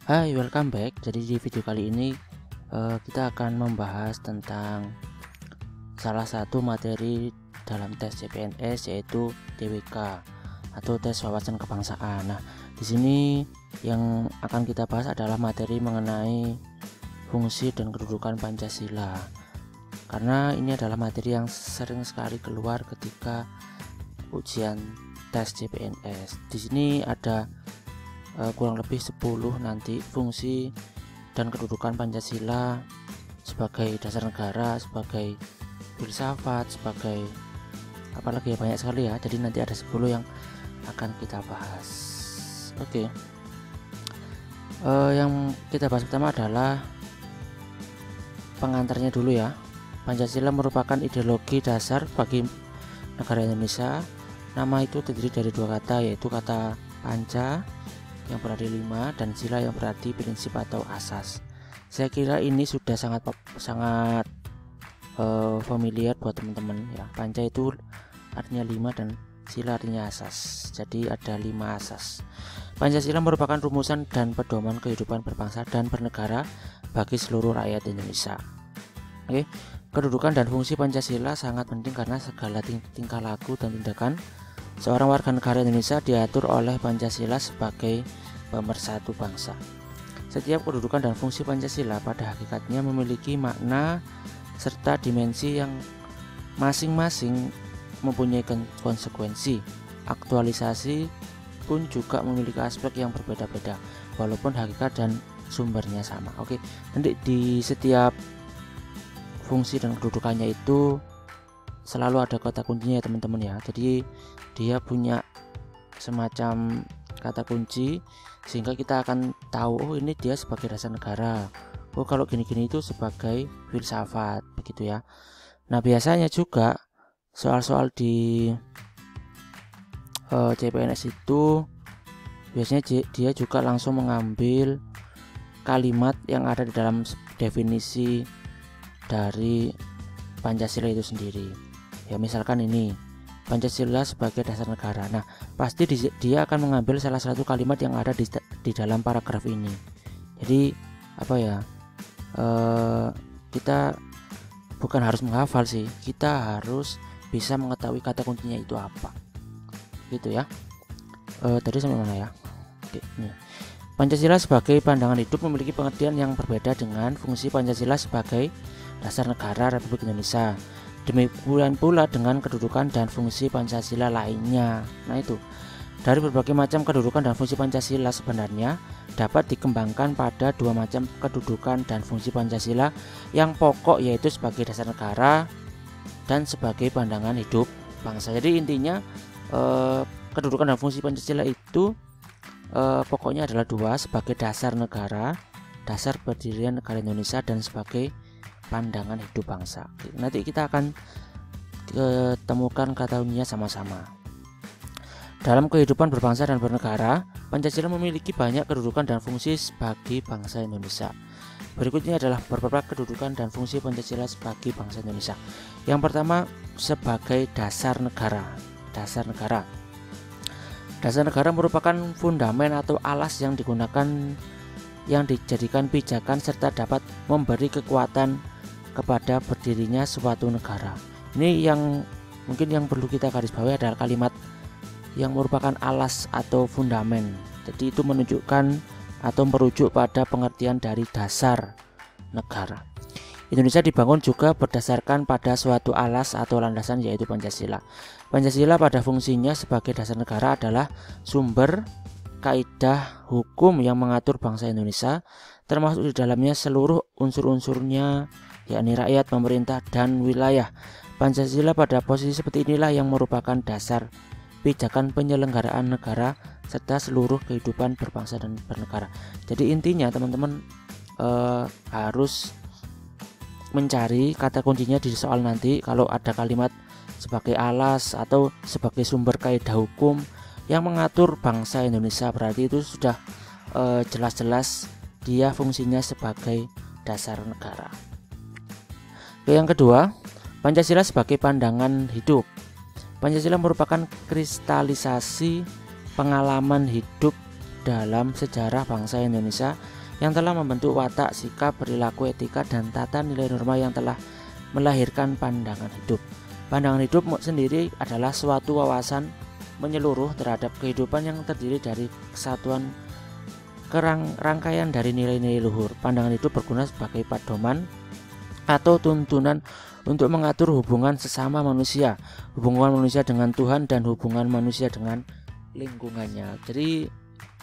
Hai, welcome back. Jadi di video kali ini kita akan membahas tentang salah satu materi dalam tes CPNS, yaitu TWK atau tes wawasan kebangsaan. Nah, di sini yang akan kita bahas adalah materi mengenai fungsi dan kedudukan Pancasila. Karena ini adalah materi yang sering sekali keluar ketika ujian tes CPNS. Di sini ada kurang lebih 10 nanti fungsi dan kedudukan Pancasila sebagai dasar negara, sebagai filsafat, sebagai apalagi ya, banyak sekali ya. Jadi nanti ada 10 yang akan kita bahas. Oke. Yang kita bahas pertama adalah pengantarnya dulu ya. Pancasila merupakan ideologi dasar bagi negara Indonesia. Nama itu terdiri dari dua kata, yaitu kata panca yang berarti 5 dan sila yang berarti prinsip atau asas. Saya kira ini sudah sangat familiar buat teman-teman ya. Panca itu artinya 5 dan sila artinya asas. Jadi ada 5 asas. Pancasila merupakan rumusan dan pedoman kehidupan berbangsa dan bernegara bagi seluruh rakyat Indonesia. Oke. Kedudukan dan fungsi Pancasila sangat penting karena segala tingkah laku dan tindakan seorang warga negara Indonesia diatur oleh Pancasila sebagai pemersatu bangsa. Setiap kedudukan dan fungsi Pancasila pada hakikatnya memiliki makna serta dimensi yang masing-masing mempunyai konsekuensi. Aktualisasi pun juga memiliki aspek yang berbeda-beda, walaupun hakikat dan sumbernya sama. Oke, nanti di setiap fungsi dan kedudukannya itu selalu ada kata kuncinya ya teman-teman ya. Jadi dia punya semacam kata kunci sehingga kita akan tahu, oh ini dia sebagai dasar negara, oh kalau gini-gini itu sebagai filsafat, begitu ya. Nah, biasanya juga soal-soal di CPNS itu biasanya dia juga langsung mengambil kalimat yang ada di dalam definisi dari Pancasila itu sendiri. Ya, misalkan ini Pancasila sebagai dasar negara. Nah, pasti dia akan mengambil salah satu kalimat yang ada di dalam paragraf ini. Jadi apa ya? Kita bukan harus menghafal sih, kita harus bisa mengetahui kata kuncinya itu apa. Gitu ya. Tadi sampai mana ya? Oke, nih. Pancasila sebagai pandangan hidup memiliki pengertian yang berbeda dengan fungsi Pancasila sebagai dasar negara Republik Indonesia. Demikian pula dengan kedudukan dan fungsi Pancasila lainnya. Nah, itu dari berbagai macam kedudukan dan fungsi Pancasila sebenarnya dapat dikembangkan pada dua macam kedudukan dan fungsi Pancasila yang pokok, yaitu sebagai dasar negara dan sebagai pandangan hidup bangsa. Jadi intinya kedudukan dan fungsi Pancasila itu pokoknya adalah dua, sebagai dasar negara, dasar berdirian negara Indonesia, dan sebagai pandangan hidup bangsa. Nanti kita akan ketemukan kata kuncinya sama-sama. Dalam kehidupan berbangsa dan bernegara, Pancasila memiliki banyak kedudukan dan fungsi bagi bangsa Indonesia. Berikutnya adalah beberapa kedudukan dan fungsi Pancasila sebagai bangsa Indonesia. Yang pertama, sebagai dasar negara. Dasar negara. Dasar negara merupakan fundamen atau alas yang dijadikan pijakan serta dapat memberi kekuatan kepada berdirinya suatu negara. Ini yang mungkin yang perlu kita garis bawahi adalah kalimat yang merupakan alas atau fundamen. Jadi itu menunjukkan atau merujuk pada pengertian dari dasar negara. Indonesia dibangun juga berdasarkan pada suatu alas atau landasan, yaitu Pancasila. Pancasila pada fungsinya sebagai dasar negara adalah sumber kaidah hukum yang mengatur bangsa Indonesia, termasuk di dalamnya seluruh unsur-unsurnya, yakni rakyat, pemerintah, dan wilayah. Pancasila pada posisi seperti inilah yang merupakan dasar pijakan penyelenggaraan negara serta seluruh kehidupan berbangsa dan bernegara. Jadi intinya teman-teman harus mencari kata kuncinya di soal nanti. Kalau ada kalimat sebagai alas atau sebagai sumber kaidah hukum yang mengatur bangsa Indonesia, berarti itu sudah jelas-jelas dia fungsinya sebagai dasar negara. Yang kedua, Pancasila sebagai pandangan hidup. Pancasila merupakan kristalisasi pengalaman hidup dalam sejarah bangsa Indonesia yang telah membentuk watak, sikap, perilaku, etika, dan tata nilai norma yang telah melahirkan pandangan hidup. Pandangan hidup sendiri adalah suatu wawasan menyeluruh terhadap kehidupan yang terdiri dari kesatuan rangkaian dari nilai-nilai luhur. Pandangan hidup berguna sebagai pedoman atau tuntunan untuk mengatur hubungan sesama manusia, hubungan manusia dengan Tuhan, dan hubungan manusia dengan lingkungannya. Jadi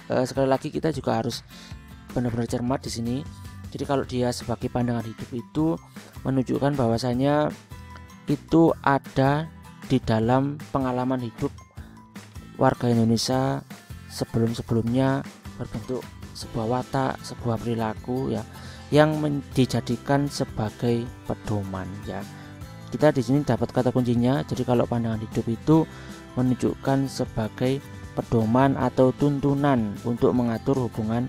sekali lagi kita juga harus benar-benar cermat di sini. Jadi kalau dia sebagai pandangan hidup itu menunjukkan bahwasanya itu ada di dalam pengalaman hidup warga Indonesia sebelum-sebelumnya berbentuk sebuah watak, sebuah perilaku ya yang dijadikan sebagai pedoman ya. Kita di sini dapat kata kuncinya. Jadi kalau pandangan hidup itu menunjukkan sebagai pedoman atau tuntunan untuk mengatur hubungan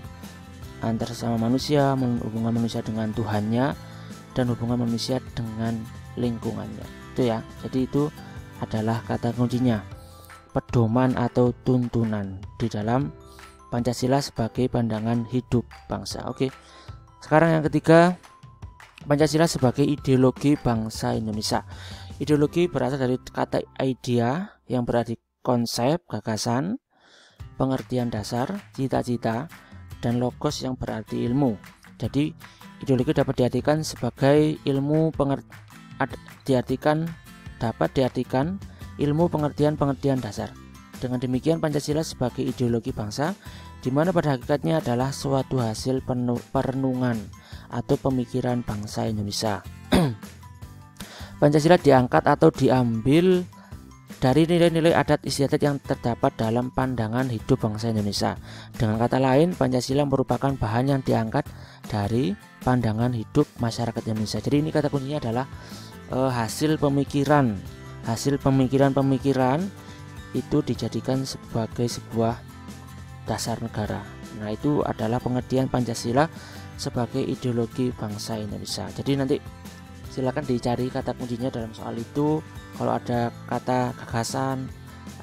antar sesama manusia, hubungan manusia dengan Tuhannya, dan hubungan manusia dengan lingkungannya. Itu ya. Jadi itu adalah kata kuncinya, pedoman atau tuntunan di dalam Pancasila sebagai pandangan hidup bangsa. Oke. Sekarang yang ketiga, Pancasila sebagai ideologi bangsa Indonesia. Ideologi berasal dari kata idea yang berarti konsep, gagasan, pengertian dasar, cita-cita, dan logos yang berarti ilmu. Jadi ideologi dapat diartikan sebagai ilmu dapat diartikan ilmu pengertian dasar. Dengan demikian Pancasila sebagai ideologi bangsa, di mana pada hakikatnya adalah suatu hasil perenungan atau pemikiran bangsa Indonesia. Pancasila diangkat atau diambil dari nilai-nilai adat istiadat yang terdapat dalam pandangan hidup bangsa Indonesia. Dengan kata lain, Pancasila merupakan bahan yang diangkat dari pandangan hidup masyarakat Indonesia. Jadi ini kata kuncinya adalah hasil pemikiran itu dijadikan sebagai sebuah dasar negara. Nah, itu adalah pengertian Pancasila sebagai ideologi bangsa Indonesia. Jadi nanti silakan dicari kata kuncinya dalam soal itu. Kalau ada kata gagasan,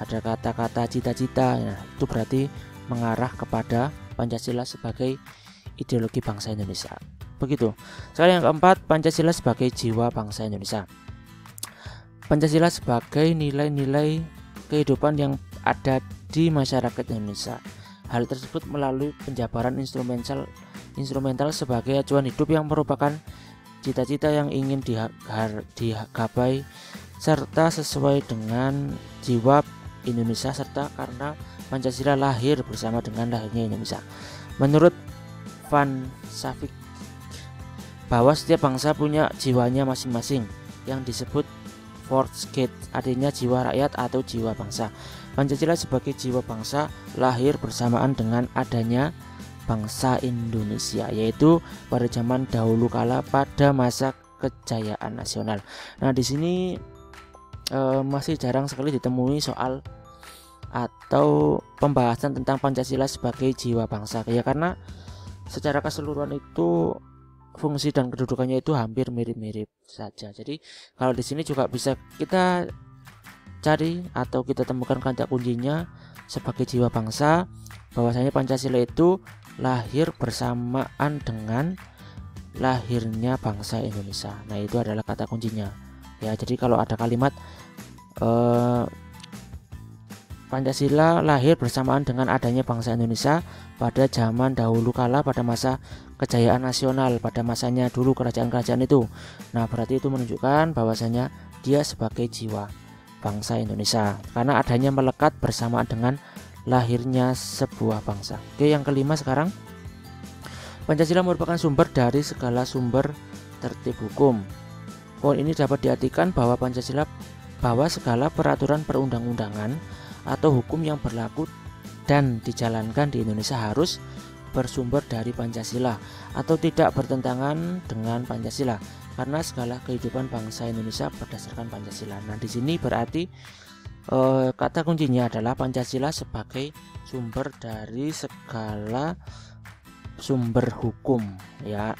ada kata-kata cita-cita, ya, itu berarti mengarah kepada Pancasila sebagai ideologi bangsa Indonesia. Begitu. Sekarang yang keempat, Pancasila sebagai jiwa bangsa Indonesia. Pancasila sebagai nilai-nilai kehidupan yang ada di masyarakat Indonesia. Hal tersebut melalui penjabaran instrumental sebagai acuan hidup yang merupakan cita-cita yang ingin digapai serta sesuai dengan jiwa Indonesia, serta karena Pancasila lahir bersama dengan lahirnya Indonesia. Menurut Van Schaik, bahwa setiap bangsa punya jiwanya masing-masing yang disebut Volksgeist, artinya jiwa rakyat atau jiwa bangsa. Pancasila sebagai jiwa bangsa lahir bersamaan dengan adanya bangsa Indonesia, yaitu pada zaman dahulu kala pada masa kejayaan nasional. Nah, di sini masih jarang sekali ditemui soal atau pembahasan tentang Pancasila sebagai jiwa bangsa ya, karena secara keseluruhan itu fungsi dan kedudukannya itu hampir mirip-mirip saja. Jadi kalau di sini juga bisa kita cari atau kita temukan kata kuncinya sebagai jiwa bangsa, bahwasanya Pancasila itu lahir bersamaan dengan lahirnya bangsa Indonesia. Nah, itu adalah kata kuncinya. Ya, jadi kalau ada kalimat Pancasila lahir bersamaan dengan adanya bangsa Indonesia pada zaman dahulu kala pada masa kejayaan nasional, pada masanya dulu kerajaan-kerajaan itu. Nah, berarti itu menunjukkan bahwasanya dia sebagai jiwa bangsa Indonesia karena adanya melekat bersamaan dengan lahirnya sebuah bangsa. Oke, yang kelima sekarang, Pancasila merupakan sumber dari segala sumber tertib hukum. Poin ini dapat diartikan bahwa Pancasila bahwa segala peraturan perundang-undangan atau hukum yang berlaku dan dijalankan di Indonesia harus bersumber dari Pancasila atau tidak bertentangan dengan Pancasila, karena segala kehidupan bangsa Indonesia berdasarkan Pancasila. Nah, di sini berarti kata kuncinya adalah Pancasila sebagai sumber dari segala sumber hukum ya.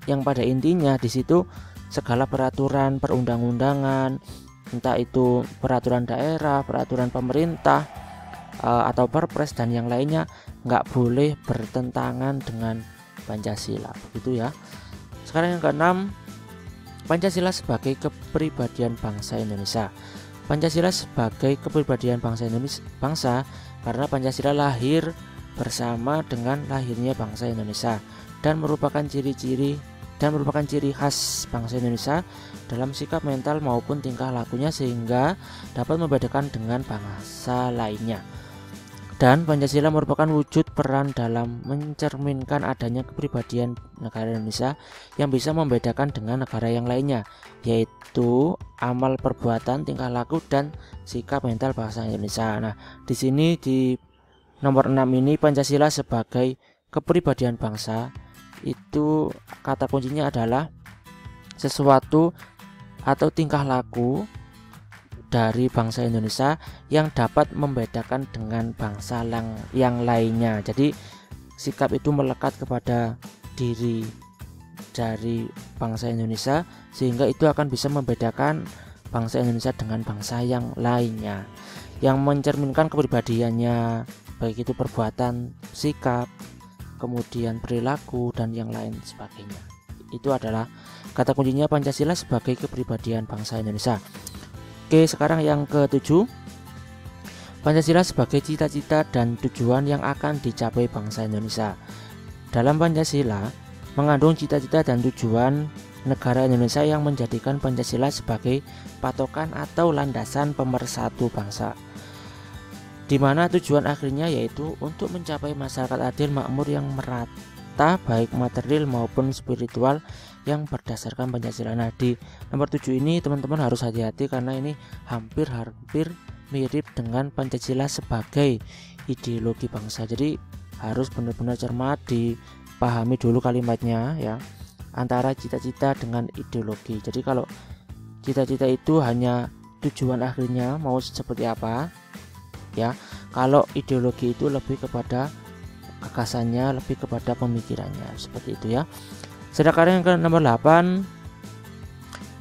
Yang pada intinya di situ segala peraturan perundang-undangan, entah itu peraturan daerah, peraturan pemerintah atau perpres dan yang lainnya, nggak boleh bertentangan dengan Pancasila, begitu ya. Sekarang yang keenam, Pancasila sebagai kepribadian bangsa Indonesia. Pancasila sebagai kepribadian bangsa Indonesia karena Pancasila lahir bersama dengan lahirnya bangsa Indonesia dan merupakan ciri khas bangsa Indonesia dalam sikap mental maupun tingkah lakunya sehingga dapat membedakan dengan bangsa lainnya. Dan Pancasila merupakan wujud peran dalam mencerminkan adanya kepribadian negara Indonesia yang bisa membedakan dengan negara yang lainnya, yaitu amal perbuatan, tingkah laku, dan sikap mental bangsa Indonesia. Nah, di sini di nomor 6 ini Pancasila sebagai kepribadian bangsa, itu kata kuncinya adalah sesuatu atau tingkah laku dari bangsa Indonesia yang dapat membedakan dengan bangsa yang lainnya. Jadi sikap itu melekat kepada diri dari bangsa Indonesia sehingga itu akan bisa membedakan bangsa Indonesia dengan bangsa yang lainnya, yang mencerminkan kepribadiannya, baik itu perbuatan, sikap, kemudian perilaku, dan yang lain sebagainya. Itu adalah kata kuncinya Pancasila sebagai kepribadian bangsa Indonesia. Oke, sekarang yang ke-7, Pancasila sebagai cita-cita dan tujuan yang akan dicapai bangsa Indonesia. Dalam Pancasila mengandung cita-cita dan tujuan negara Indonesia yang menjadikan Pancasila sebagai patokan atau landasan pemersatu bangsa, di mana tujuan akhirnya yaitu untuk mencapai masyarakat adil makmur yang merata baik material maupun spiritual yang berdasarkan Pancasila. Nah, di nomor 7 ini teman-teman harus hati-hati karena ini hampir mirip dengan Pancasila sebagai ideologi bangsa. Jadi harus benar-benar cermat dipahami dulu kalimatnya ya, antara cita-cita dengan ideologi. Jadi kalau cita-cita itu hanya tujuan akhirnya mau seperti apa ya, kalau ideologi itu lebih kepada gagasannya, lebih kepada pemikirannya, seperti itu ya. Sedangkan yang ke nomor 8,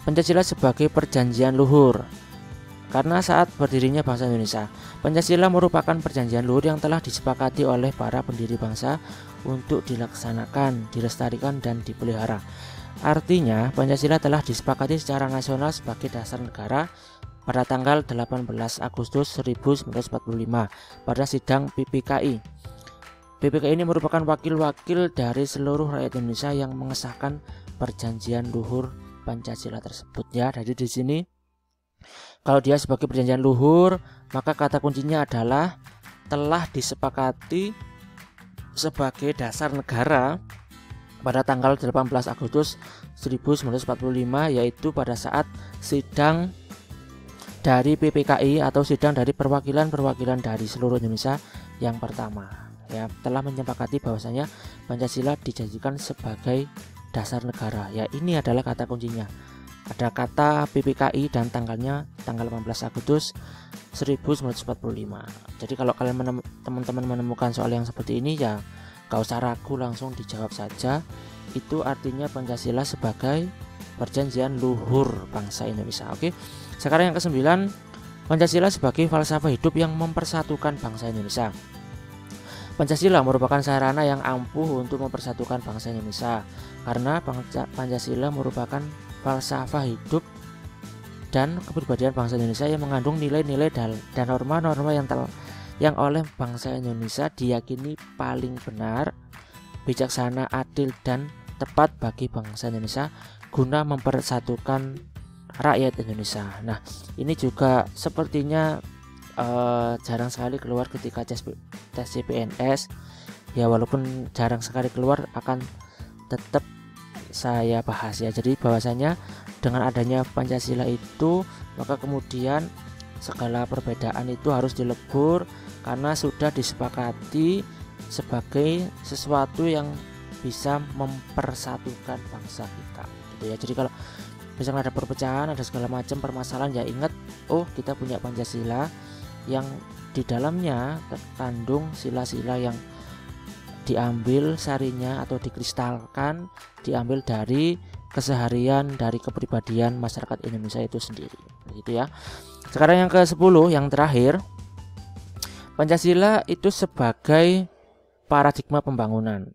Pancasila sebagai perjanjian luhur. Karena saat berdirinya bangsa Indonesia, Pancasila merupakan perjanjian luhur yang telah disepakati oleh para pendiri bangsa untuk dilaksanakan, dilestarikan, dan dipelihara. Artinya, Pancasila telah disepakati secara nasional sebagai dasar negara pada tanggal 18 Agustus 1945 pada sidang PPKI. PPKI ini merupakan wakil-wakil dari seluruh rakyat Indonesia yang mengesahkan perjanjian luhur Pancasila tersebut ya. Jadi di sini kalau dia sebagai perjanjian luhur, maka kata kuncinya adalah telah disepakati sebagai dasar negara pada tanggal 18 Agustus 1945, yaitu pada saat sidang dari PPKI atau sidang dari perwakilan-perwakilan dari seluruh Indonesia yang pertama. Ya, telah menyepakati bahwasanya Pancasila dijadikan sebagai dasar negara. Ya, ini adalah kata kuncinya. Ada kata PPKI dan tanggalnya tanggal 18 Agustus 1945. Jadi kalau kalian teman-teman menemukan soal yang seperti ini ya gak usah ragu, langsung dijawab saja. Itu artinya Pancasila sebagai perjanjian luhur bangsa Indonesia. Oke. Sekarang yang ke-9, Pancasila sebagai falsafah hidup yang mempersatukan bangsa Indonesia. Pancasila merupakan sarana yang ampuh untuk mempersatukan bangsa Indonesia karena Pancasila merupakan falsafah hidup dan kepribadian bangsa Indonesia yang mengandung nilai-nilai dan norma-norma yang oleh bangsa Indonesia diyakini paling benar, bijaksana, adil, dan tepat bagi bangsa Indonesia guna mempersatukan rakyat Indonesia. Nah, ini juga sepertinya jarang sekali keluar ketika tes CPNS ya, walaupun jarang sekali keluar akan tetap saya bahas ya. Jadi bahwasanya dengan adanya Pancasila itu maka kemudian segala perbedaan itu harus dilebur karena sudah disepakati sebagai sesuatu yang bisa mempersatukan bangsa kita gitu ya. Jadi kalau misalnya ada perpecahan, ada segala macam permasalahan ya ingat, oh kita punya Pancasila yang di dalamnya terkandung sila-sila yang diambil sarinya atau dikristalkan, diambil dari keseharian, dari kepribadian masyarakat Indonesia itu sendiri, begitu ya. Sekarang yang ke-10, yang terakhir, Pancasila itu sebagai paradigma pembangunan.